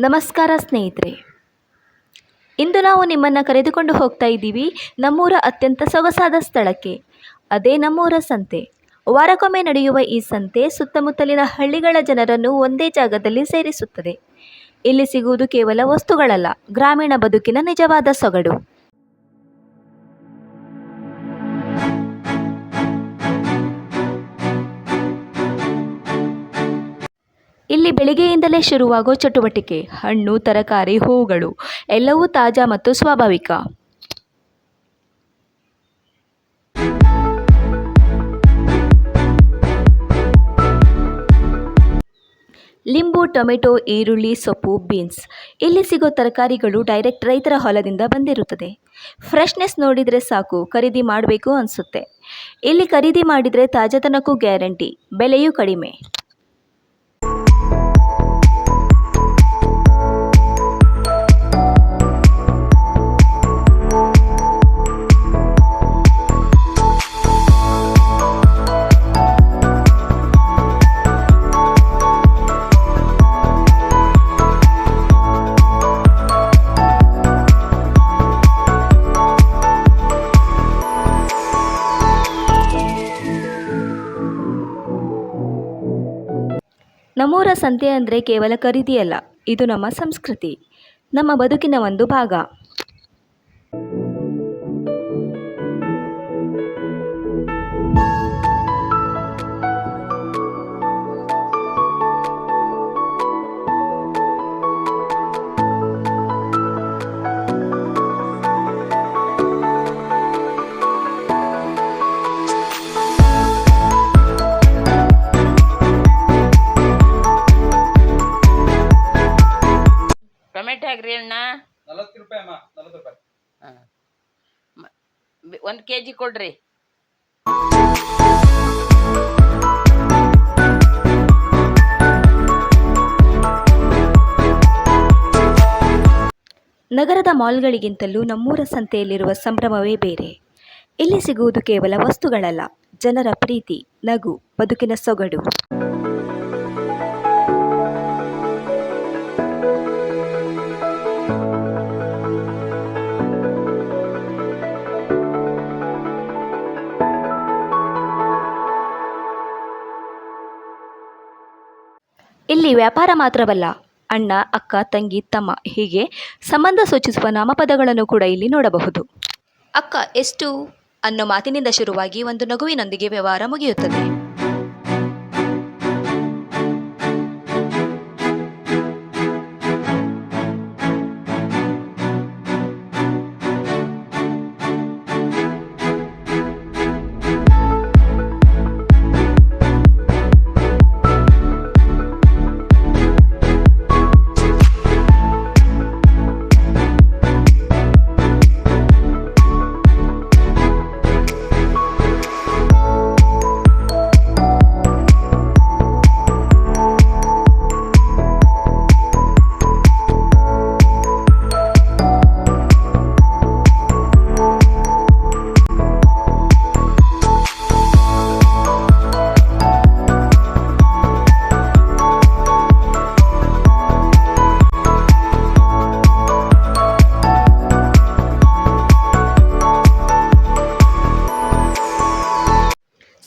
ನಮಸ್ಕಾರ ಸ್ನೇಹಿತರೆ, ಇಂದು ನಾವು ನಿಮ್ಮನ್ನು ಕರೆದುಕೊಂಡು ಹೋಗ್ತಾ ಇದ್ದೀವಿ ನಮ್ಮೂರ ಅತ್ಯಂತ ಸೊಗಸಾದ ಸ್ಥಳಕ್ಕೆ. ಅದೇ ನಮ್ಮೂರ ಸಂತೆ. ವಾರಕ್ಕೊಮ್ಮೆ ನಡೆಯುವ ಈ ಸಂತೆ ಸುತ್ತಮುತ್ತಲಿನ ಹಳ್ಳಿಗಳ ಜನರನ್ನು ಒಂದೇ ಜಾಗದಲ್ಲಿ ಸೇರಿಸುತ್ತದೆ. ಇಲ್ಲಿ ಸಿಗುವುದು ಕೇವಲ ವಸ್ತುಗಳಲ್ಲ, ಗ್ರಾಮೀಣ ಬದುಕಿನ ನಿಜವಾದ ಸೊಗಡು. ಇಲ್ಲಿ ಬೆಳಿಗ್ಗೆಯಿಂದಲೇ ಶುರುವಾಗೋ ಚಟುವಟಿಕೆ. ಹಣ್ಣು, ತರಕಾರಿ, ಹೂಗಳು ಎಲ್ಲವೂ ತಾಜಾ ಮತ್ತು ಸ್ವಾಭಾವಿಕ. ಲಿಂಬು, ಟೊಮೆಟೊ, ಈರುಳ್ಳಿ, ಸೊಪ್ಪು, ಬೀನ್ಸ್. ಇಲ್ಲಿ ಸಿಗೋ ತರಕಾರಿಗಳು ಡೈರೆಕ್ಟ್ ರೈತರ ಹೊಲದಿಂದ ಬಂದಿರುತ್ತದೆ. ಫ್ರೆಶ್ನೆಸ್ ನೋಡಿದರೆ ಸಾಕು, ಖರೀದಿ ಮಾಡಬೇಕು ಅನಿಸುತ್ತೆ. ಇಲ್ಲಿ ಖರೀದಿ ಮಾಡಿದರೆ ತಾಜಾತನಕ್ಕೂ ಗ್ಯಾರಂಟಿ, ಬೆಲೆಯೂ ಕಡಿಮೆ. ನಮ್ಮೂರ ಸಂತೆ ಅಂದರೆ ಕೇವಲ ಖರೀದಿಯಲ್ಲ, ಇದು ನಮ್ಮ ಸಂಸ್ಕೃತಿ, ನಮ್ಮ ಬದುಕಿನ ಒಂದು ಭಾಗ. ಟೊಮೆಟೊ ಹಾಕ್ರಿ ಅಣ್ಣ. 40 ರೂಪಾಯಿ ಅಮ್ಮ, 40 ರೂಪಾಯಿ. ಹಾಂ, 1 kg ಕೊಡ್ರಿ. ನಗರದ ಮಾಲ್ಗಳಿಗಿಂತಲೂ ನಮ್ಮೂರ ಸಂತೆಯಲ್ಲಿರುವ ಸಂಭ್ರಮವೇ ಬೇರೆ. ಇಲ್ಲಿ ಸಿಗುವುದು ಕೇವಲ ವಸ್ತುಗಳಲ್ಲ, ಜನರ ಪ್ರೀತಿ, ನಗು, ಬದುಕಿನ ಸೊಗಡು. ಇಲ್ಲಿ ವ್ಯಾಪಾರ ಮಾತ್ರವಲ್ಲ, ಅಣ್ಣ, ಅಕ್ಕ, ತಂಗಿ, ತಮ್ಮ ಹೀಗೆ ಸಂಬಂಧ ಸೂಚಿಸುವ ನಾಮಪದಗಳನ್ನು ಕೂಡ ಇಲ್ಲಿ ನೋಡಬಹುದು. ಅಕ್ಕ ಎಷ್ಟು ಅನ್ನೋ ಮಾತಿನಿಂದ ಶುರುವಾಗಿ ಒಂದು ನಗುವಿನೊಂದಿಗೆ ವ್ಯವಹಾರ ಮುಗಿಯುತ್ತದೆ.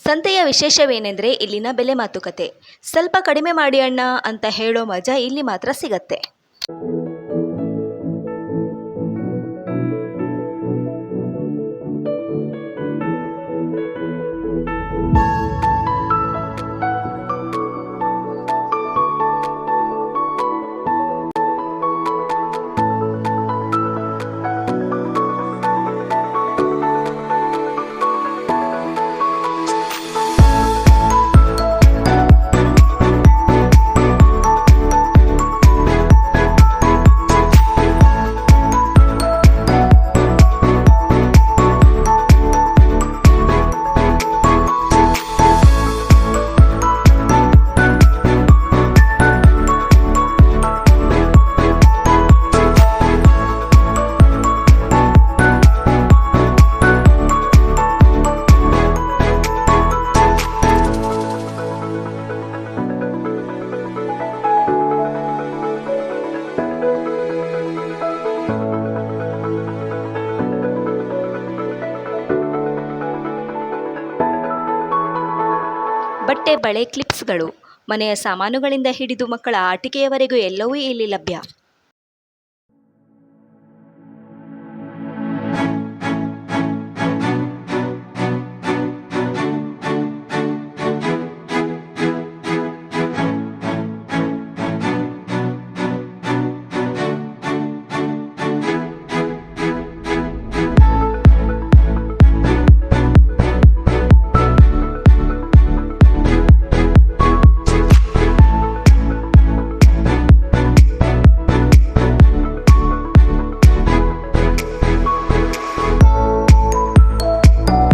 ಸಂತೆಯ ವಿಶೇಷವೇನೆಂದರೆ ಇಲ್ಲಿನ ಬೆಲೆ ಮಾತುಕತೆ. ಸ್ವಲ್ಪ ಕಡಿಮೆ ಮಾಡಿ ಅಣ್ಣ ಅಂತ ಹೇಳೋ ಮಜಾ ಇಲ್ಲಿ ಮಾತ್ರ ಸಿಗತ್ತೆ. ಬಳೆ ಕ್ಲಿಪ್ಸ್ಗಳು, ಮನೆಯ ಸಾಮಾನುಗಳಿಂದ ಹಿಡಿದು ಮಕ್ಕಳ ಆಟಿಕೆಯವರೆಗೂ ಎಲ್ಲವೂ ಇಲ್ಲಿ ಲಭ್ಯ.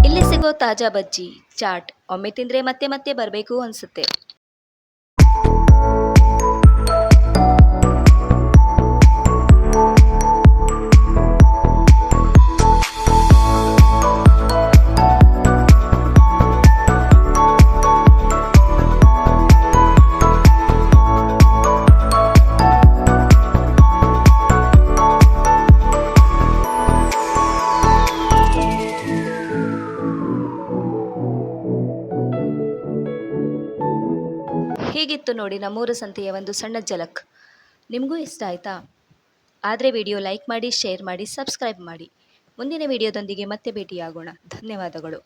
ಇಲ್ಲಿ ಸಿಗೋ ತಾಜಾ ಬಜ್ಜಿ, ಚಾಟ್ ಒಮ್ಮೆ ತಿಂದ್ರೆ ಮತ್ತೆ ಮತ್ತೆ ಬರಬೇಕು ಅನ್ಸುತ್ತೆ. ಹೀಗಿತ್ತು ನೋಡಿ ನಮ್ಮೂರ ಸಂತೆಯ ಒಂದು ಸಣ್ಣ ಝಲಕ್. ನಿಮಗೂ ಇಷ್ಟ ಆಯಿತಾ? ಆದರೆ ವಿಡಿಯೋ ಲೈಕ್ ಮಾಡಿ, ಶೇರ್ ಮಾಡಿ, ಸಬ್ಸ್ಕ್ರೈಬ್ ಮಾಡಿ. ಮುಂದಿನ ವಿಡಿಯೋದೊಂದಿಗೆ ಮತ್ತೆ ಭೇಟಿಯಾಗೋಣ. ಧನ್ಯವಾದಗಳು.